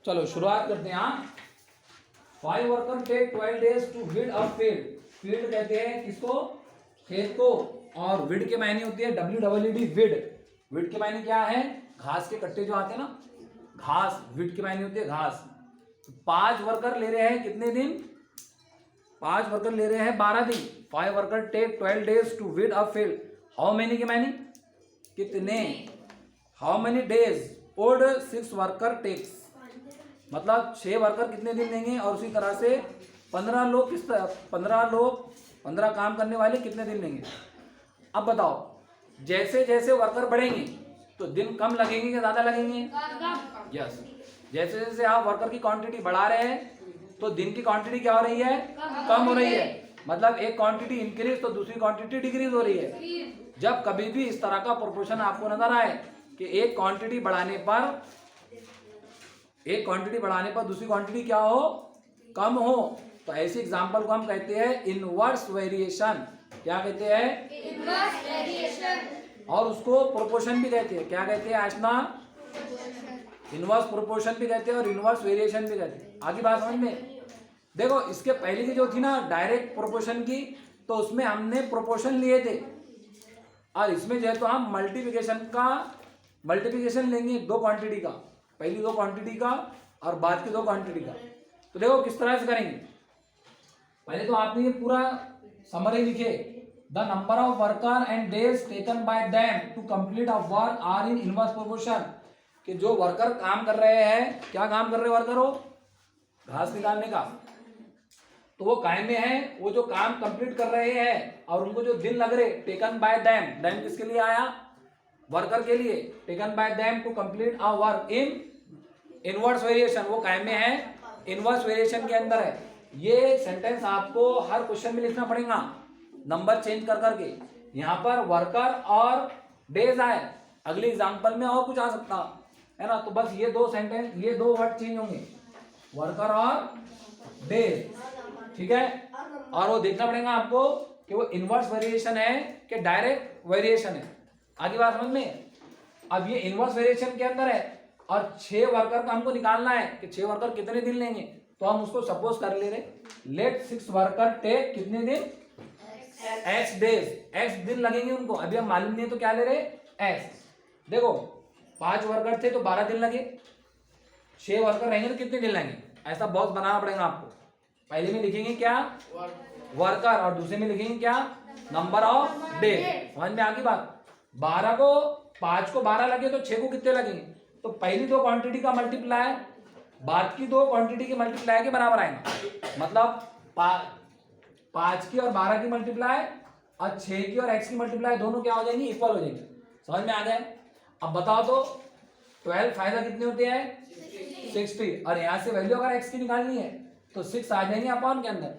चलो शुरुआत करते हैं। 5 worker take 12 days to weed a field. Field कहते हैं किसको? खेत को। और वीड के मायने होती है WWD वीड। वीड के मायने क्या है? घास के कट्टे जो आते हैं ना, घास। वीड के मायने होती है घास। 5 वर्कर ले रहे हैं कितने दिन? 5 वर्कर ले रहे हैं 12 दिन। 5 worker take 12 days to weed a field. How many के मायने कितने? How many days? ओड 6 वर्कर टेक्स, मतलब 6 वर्कर कितने दिन लेंगे। और उसी तरह से 15 लोग 15 काम करने वाले कितने दिन लेंगे। अब बताओ, जैसे जैसे वर्कर बढ़ेंगे तो दिन कम लगेंगे कि ज्यादा लगेंगे? यस। जैसे जैसे आप वर्कर की क्वांटिटी बढ़ा रहे हैं तो दिन की क्वांटिटी क्या हो रही है? कम हो रही है। मतलब एक क्वांटिटी इंक्रीज तो दूसरी क्वांटिटी डिक्रीज हो रही है। जब कभी भी इस तरह का प्रोपोर्शन आपको नजर आए कि एक क्वांटिटी बढ़ाने पर दूसरी क्वांटिटी क्या हो? कम हो, तो ऐसी एग्जांपल को हम कहते हैं इनवर्स वेरिएशन। क्या कहते हैं? Inverse variation. और उसको प्रोपोर्शन भी कहते हैं। क्या कहते हैं आशना? इनवर्स प्रोपोर्शन भी कहते हैं और इनवर्स वेरिएशन भी कहते हैं। आगे बात समझ में? देखो, इसके पहले की जो थी ना डायरेक्ट प्रोपोर्शन की, तो उसमें हमने प्रोपोर्शन लिए थे। और इसमें जो है तो हम मल्टीप्लिकेशन लेंगे दो क्वांटिटी का, पहली दो क्वांटिटी का और बाद की दो क्वांटिटी का। तो देखो किस तरह से करेंगे। पहले तो आपने ये पूरा समरी लिखे। The number of worker and days taken by them to complete a work are in inverse proportion. कि जो वर्कर काम कर रहे हैं, क्या काम कर रहे हैं वर्कर? हो घास निकालने का, तो वो कायम में है। वो जो काम कंप्लीट कर रहे हैं और उनको जो दिन लग रहे, टेकन बाय देम। देम किसके लिए आया? वर्कर के लिए। Taken by them to complete a work in inverse variation. वो कायम में है, इनवर्स वेरिएशन के अंदर है। ये सेंटेंस आपको हर क्वेश्चन में लिखना पड़ेगा, नंबर चेंज कर करके। यहाँ पर वर्कर और डेज आए, अगली एग्जांपल में और कुछ आ सकता है ना। तो बस ये दो सेंटेंस, ये दो वर्ड चेंज होंगे, वर्कर और डेज। ठीक है। और वो देखना पड़ेगा आपको कि वो इनवर्स वेरिएशन है कि डायरेक्ट वेरिएशन है। आगे बात समझ में? अब ये इनवर्स वेरिएशन के अंदर है और 6 वर्कर का हमको निकालना है कि 6 वर्कर कितने दिन लेंगे। तो हम उसको सपोज कर ले रहे, लेट 6 वर्कर टेक कितने दिन? x days. x दिन लगेंगे उनको। अभी हम मालूम नहीं है तो क्या ले रहे? x। देखो 5 वर्कर थे तो 12 दिन लगे, 6 वर्कर रहेंगे तो कितने दिन लगेंगे। ऐसा बॉक्स बनाना पड़ेगा आपको। पहले में लिखेंगे क्या? वर्कर, और दूसरे में लिखेंगे क्या? Number of day. समझ में आ गई बात? 5 को 12 लगे तो 6 को कितने लगेंगे? तो पहली दो क्वांटिटी का मल्टीप्लाई बाद की दो क्वांटिटी के मल्टीप्लाई के बराबर आएगा। मतलब 5 की और 12 की मल्टीप्लाई और 6 की और x की मल्टीप्लाई दोनों क्या हो जाएंगी? इक्वल हो जाएंगे। समझ में आ जाए? अब बताओ तो 12 फायदा कितने होते हैं? 60। और यहाँ से वैल्यू अगर x की निकालनी है तो 6 आ जाएंगे अपॉन के अंदर,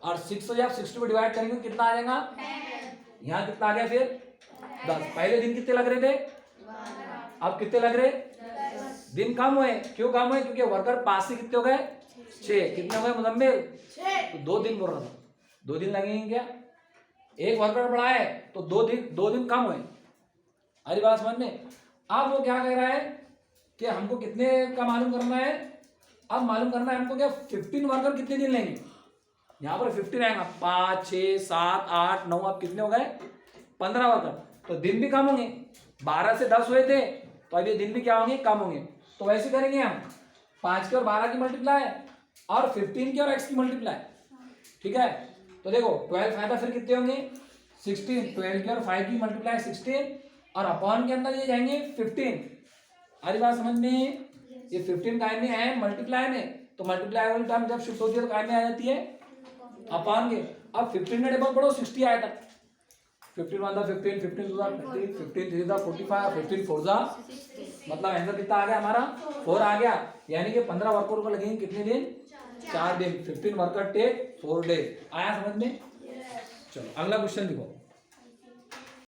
और 6 से जब 60 में डिवाइड करेंगे कितना आ जाएगा? यहाँ कितना आ गया फिर? 10। पहले दिन कितने लग रहे थे, अब कितने लग रहे? दिन कम हुए। क्यों कम हुए? क्योंकि वर्कर 5 से कितने हो गए? 6। कितने हो गए मुजम्मिल? तो 2 दिन बोल रहा था, 2 दिन लगेंगे क्या? एक वर्कर बढ़ा है तो 2 दिन कम हुए। अरे बात समझ में? अब वो क्या कह रहा है कि हमको कितने का मालूम करना है। अब मालूम करना है हमको क्या? 15 वर्कर कितने दिन लेंगे। यहाँ पर 15 आएगा, 5 6 7 8 9, अब कितने हो गए? 15 वर्कर। तो दिन भी कम होंगे। 12 से 10 हुए थे तो अब ये दिन भी क्या होंगे? कम होंगे। तो वैसे करेंगे हम 5 की और 12 की मल्टीप्लाई और 15 की और x की मल्टीप्लाई। ठीक है। तो देखो 12 फायदा फिर कितने होंगे? 16। 12 की और 5 की मल्टीप्लाई 16 और अपॉन के अंदर ये जाएंगे 15। हरी बात समझ में? ये 15 काय में है मल्टीप्लाई में, तो मल्टीप्लाई वाली टर्म जब शिफ्ट होती है तो काय में आ जाती है? अपॉन के। अब 15 में डबल पढ़ो 60 आया तक। 15 1 15, 15 2 30, 15 3 45, 15 4 मतलब आंसर कितना आ गया हमारा? 4 आ गया। यानी कि 15 वर्कर को लगेंगे कितने दिन? 4 दिन। 15 वर्कर टेक 4 डेज। आया समझ में? चलो अगला क्वेश्चन लिखो।